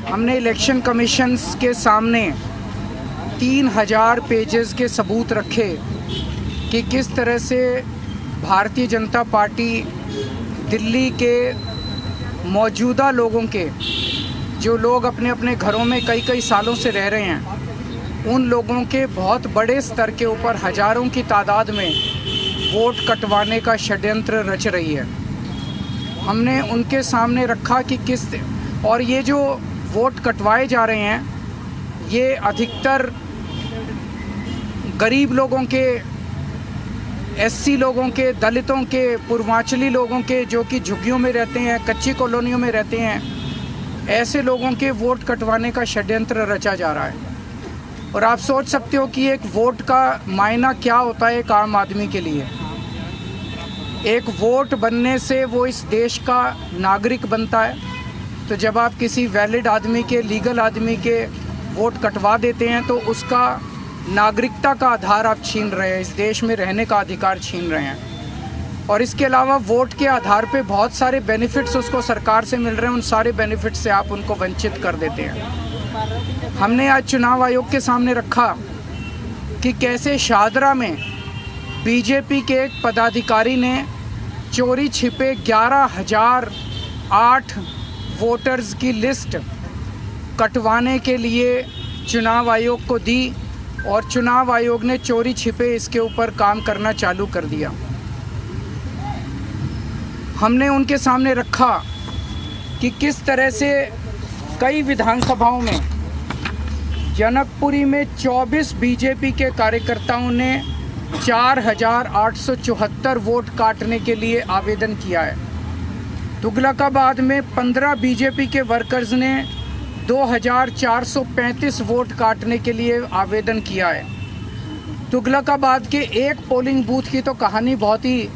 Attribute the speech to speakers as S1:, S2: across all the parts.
S1: हमने election commissions के सामने 3000 पेजेस के सबूत रखे कि किस तरह से भारतीय जनता पार्टी दिल्ली के मौजूदा लोगों के, जो लोग अपने अपने घरों में कई कई सालों से रह रहे हैं, उन लोगों के बहुत बड़े स्तर के ऊपर हज़ारों की तादाद में वोट कटवाने का षड्यंत्र रच रही है। हमने उनके सामने रखा कि और ये जो वोट कटवाए जा रहे हैं, ये अधिकतर गरीब लोगों के, एससी लोगों के, दलितों के, पूर्वांचली लोगों के, जो कि झुग्गियों में रहते हैं, कच्ची कॉलोनियों में रहते हैं, ऐसे लोगों के वोट कटवाने का षड्यंत्र रचा जा रहा है। और आप सोच सकते हो कि एक वोट का मायना क्या होता है एक आम आदमी के लिए। एक वोट बनने से वो इस देश का नागरिक बनता है। तो जब आप किसी वैलिड आदमी के, लीगल आदमी के वोट कटवा देते हैं तो उसका नागरिकता का आधार आप छीन रहे हैं, इस देश में रहने का अधिकार छीन रहे हैं। और इसके अलावा वोट के आधार पे बहुत सारे बेनिफिट्स उसको सरकार से मिल रहे हैं, उन सारे बेनिफिट्स से आप उनको वंचित कर देते हैं। हमने आज चुनाव आयोग के सामने रखा कि कैसे शाहदरा में बीजेपी के एक पदाधिकारी ने चोरी छिपे 11,008 वोटर्स की लिस्ट कटवाने के लिए चुनाव आयोग को दी और चुनाव आयोग ने चोरी छिपे इसके ऊपर काम करना चालू कर दिया। हमने उनके सामने रखा कि किस तरह से कई विधानसभाओं में, जनकपुरी में 24 बीजेपी के कार्यकर्ताओं ने 4,874 वोट काटने के लिए आवेदन किया है। तुगलकाबाद में 15 बीजेपी के वर्कर्स ने 2,435 वोट काटने के लिए आवेदन किया है। तुगलकाबाद के एक पोलिंग बूथ की तो कहानी बहुत ही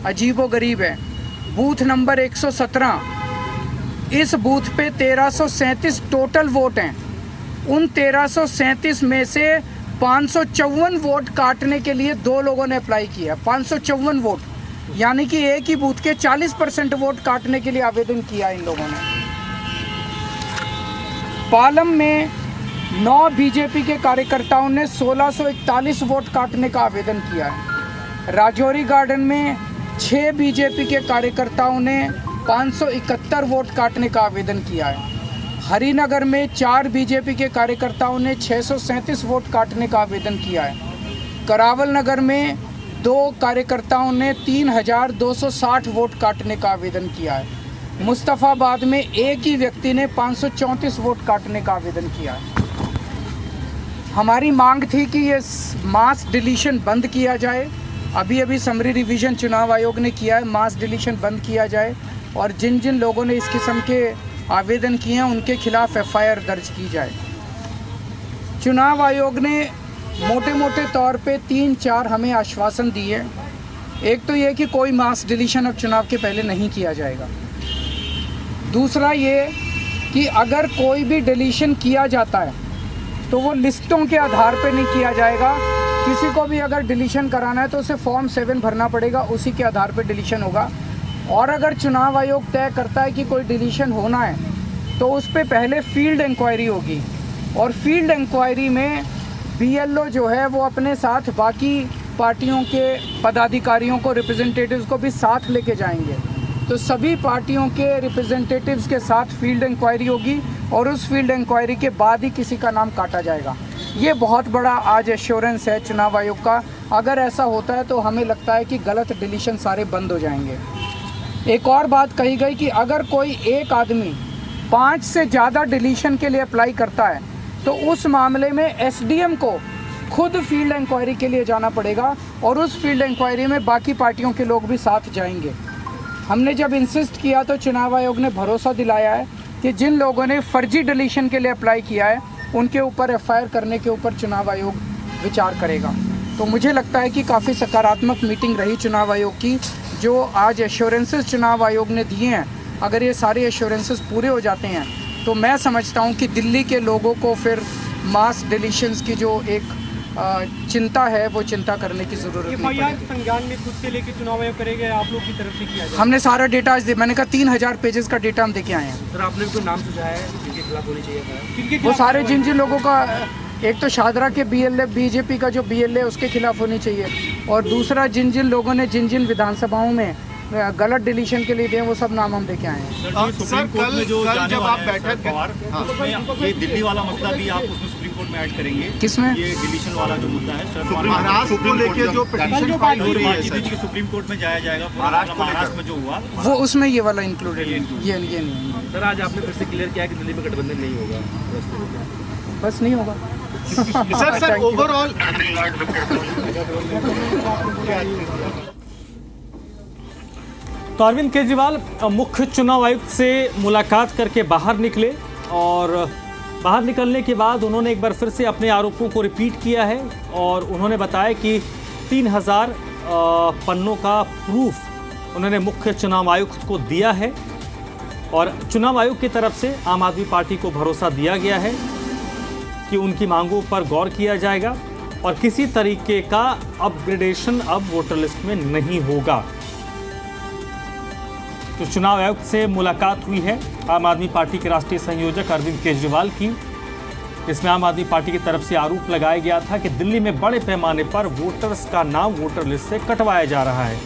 S1: अजीबोगरीब है। बूथ नंबर 117, इस बूथ पे 1337 टोटल वोट हैं। उन 1337 में से 554 वोट काटने के लिए 2 लोगों ने अप्लाई किया। 554 वोट, यानी कि एक ही बूथ के 40% वोट काटने के लिए आवेदन किया इन लोगों ने। पालम में 9 बीजेपी के कार्यकर्ताओं ने 1641 वोट काटने का आवेदन किया है। राजौरी गार्डन में 6 बीजेपी के कार्यकर्ताओं ने 571 वोट काटने का आवेदन किया है। हरिनगर में 4 बीजेपी के कार्यकर्ताओं ने 637 वोट काटने का आवेदन किया है। करावल नगर में 2 कार्यकर्ताओं ने 3,260 वोट काटने का आवेदन किया है। मुस्तफ़ाबाद में एक ही व्यक्ति ने 534 वोट काटने का आवेदन किया है। हमारी मांग थी कि ये मास डिलीशन बंद किया जाए। अभी समरी रिवीजन चुनाव आयोग ने किया है, मास डिलीशन बंद किया जाए और जिन जिन लोगों ने इस किस्म के आवेदन किए हैं उनके खिलाफ FIR दर्ज की जाए। चुनाव आयोग ने मोटे मोटे तौर पे 3-4 हमें आश्वासन दिए। एक तो ये कि कोई मास डिलीशन अब चुनाव के पहले नहीं किया जाएगा। दूसरा ये कि अगर कोई भी डिलीशन किया जाता है तो वो लिस्टों के आधार पे नहीं किया जाएगा। किसी को भी अगर डिलीशन कराना है तो उसे फॉर्म 7 भरना पड़ेगा, उसी के आधार पे डिलीशन होगा। और अगर चुनाव आयोग तय करता है कि कोई डिलीशन होना है तो उस पर पहले फील्ड इंक्वायरी होगी और फील्ड इंक्वायरी में BLO जो है वो अपने साथ बाकी पार्टियों के पदाधिकारियों को, रिप्रेजेंटेटिव्स को भी साथ लेके जाएंगे। तो सभी पार्टियों के रिप्रेजेंटेटिव्स के साथ फील्ड इंक्वायरी होगी और उस फील्ड इंक्वायरी के बाद ही किसी का नाम काटा जाएगा। ये बहुत बड़ा आज एश्योरेंस है चुनाव आयोग का। अगर ऐसा होता है तो हमें लगता है कि गलत डिलीशन सारे बंद हो जाएंगे। एक और बात कही गई कि अगर कोई एक आदमी 5 से ज़्यादा डिलीशन के लिए अप्लाई करता है तो उस मामले में SDM को खुद फील्ड इंक्वायरी के लिए जाना पड़ेगा और उस फील्ड इंक्वायरी में बाकी पार्टियों के लोग भी साथ जाएंगे। हमने जब इंसिस्ट किया तो चुनाव आयोग ने भरोसा दिलाया है कि जिन लोगों ने फर्जी डिलीशन के लिए अप्लाई किया है उनके ऊपर FIR करने के ऊपर चुनाव आयोग विचार करेगा। तो मुझे लगता है कि काफ़ी सकारात्मक मीटिंग रही चुनाव आयोग की। जो आज एश्योरेंसेस चुनाव आयोग ने दिए हैं, अगर ये सारे एश्योरेंसेस पूरे हो जाते हैं तो मैं समझता हूँ कि दिल्ली के लोगों को फिर मास डिलीशंस की जो एक चिंता है वो चिंता करने की ज़रूरत नहीं पड़ेगी।
S2: संज्ञान में खुद से लेके चुनाव आयोग करेगा, आप लोग की तरफ से किया जाए?
S1: हमने सारा डेटा आज मैंने कहा 3000 पेजेस का डेटा हम देके आए हैं।
S2: सर आपने कोई नाम सुझाया है जिनके खिलाफ होनी चाहिए?
S1: वो सारे जिन जिन लोगों का, एक तो शादरा के BLA बीजेपी का जो BLA उसके खिलाफ होनी चाहिए, और दूसरा जिन जिन लोगों ने जिन जिन विधानसभाओं में गलत डिलीशन के लिए दिए वो सब नाम हम देके आए हैं।
S3: सर कल जब आप बैठक ये दिल्ली वाला मसला भी आप उसमें सुप्रीम कोर्ट में ऐड करेंगे?
S1: किसमें?
S3: ये डिलीशन वाला जो मुद्दा है
S4: महाराष्ट्र को लेके जो पिटीशन फाइल हो रही है
S3: सुप्रीम कोर्ट में जाया जाएगा, महाराष्ट्र में जो हुआ
S1: वो उसमें ये वाला इंक्लूडेड है, ये नहीं।
S2: सर आज आपने फिर से क्लियर किया कि दिल्ली में गठबंधन नहीं होगा,
S1: बस नहीं होगा।
S4: सर ओवरऑल
S5: तो अरविंद केजरीवाल मुख्य चुनाव आयुक्त से मुलाकात करके बाहर निकले और बाहर निकलने के बाद उन्होंने एक बार फिर से अपने आरोपों को रिपीट किया है और उन्होंने बताया कि 3000 पन्नों का प्रूफ उन्होंने मुख्य चुनाव आयुक्त को दिया है और चुनाव आयोग की तरफ से आम आदमी पार्टी को भरोसा दिया गया है कि उनकी मांगों पर गौर किया जाएगा और किसी तरीके का अपग्रेडेशन अब वोटर लिस्ट में नहीं होगा। तो चुनाव आयुक्त से मुलाकात हुई है आम आदमी पार्टी के राष्ट्रीय संयोजक अरविंद केजरीवाल की। इसमें आम आदमी पार्टी की तरफ से आरोप लगाया गया था कि दिल्ली में बड़े पैमाने पर वोटर्स का नाम वोटर लिस्ट से कटवाया जा रहा है।